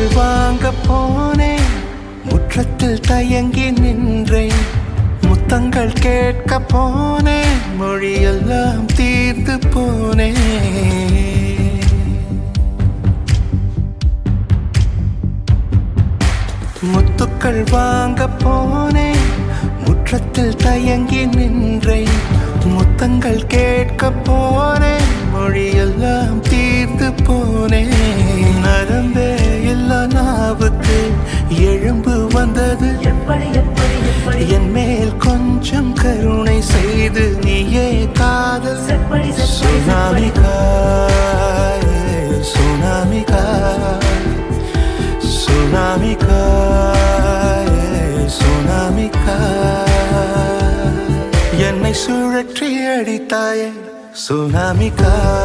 முத்துக்கள் வாங்க போனேன், முற்றத்தில் தயங்கி நின்றேன். முத்தங்கள் கேட்க போனேன், மொழியெல்லாம் தீர்த்து போனேன். முத்துக்கள் வாங்க போனேன், முற்றத்தில் தயங்கி நின்றேன். முத்தங்கள் கேட்க போனேன், மொழியெல்லாம் தீர்த்து போனேன். நரம்பே இல்ல நாவுக்கு எழும்பு வந்தது, என் மேல் கொஞ்சம் கருணை செய்து நீயே காதல். சுனாமிகாய் சுனாமிகாய் சுனாமிகாய் சுனாமிகாய் என்னை சுழற்றி அடித்தாயே. சுனாமிகாய்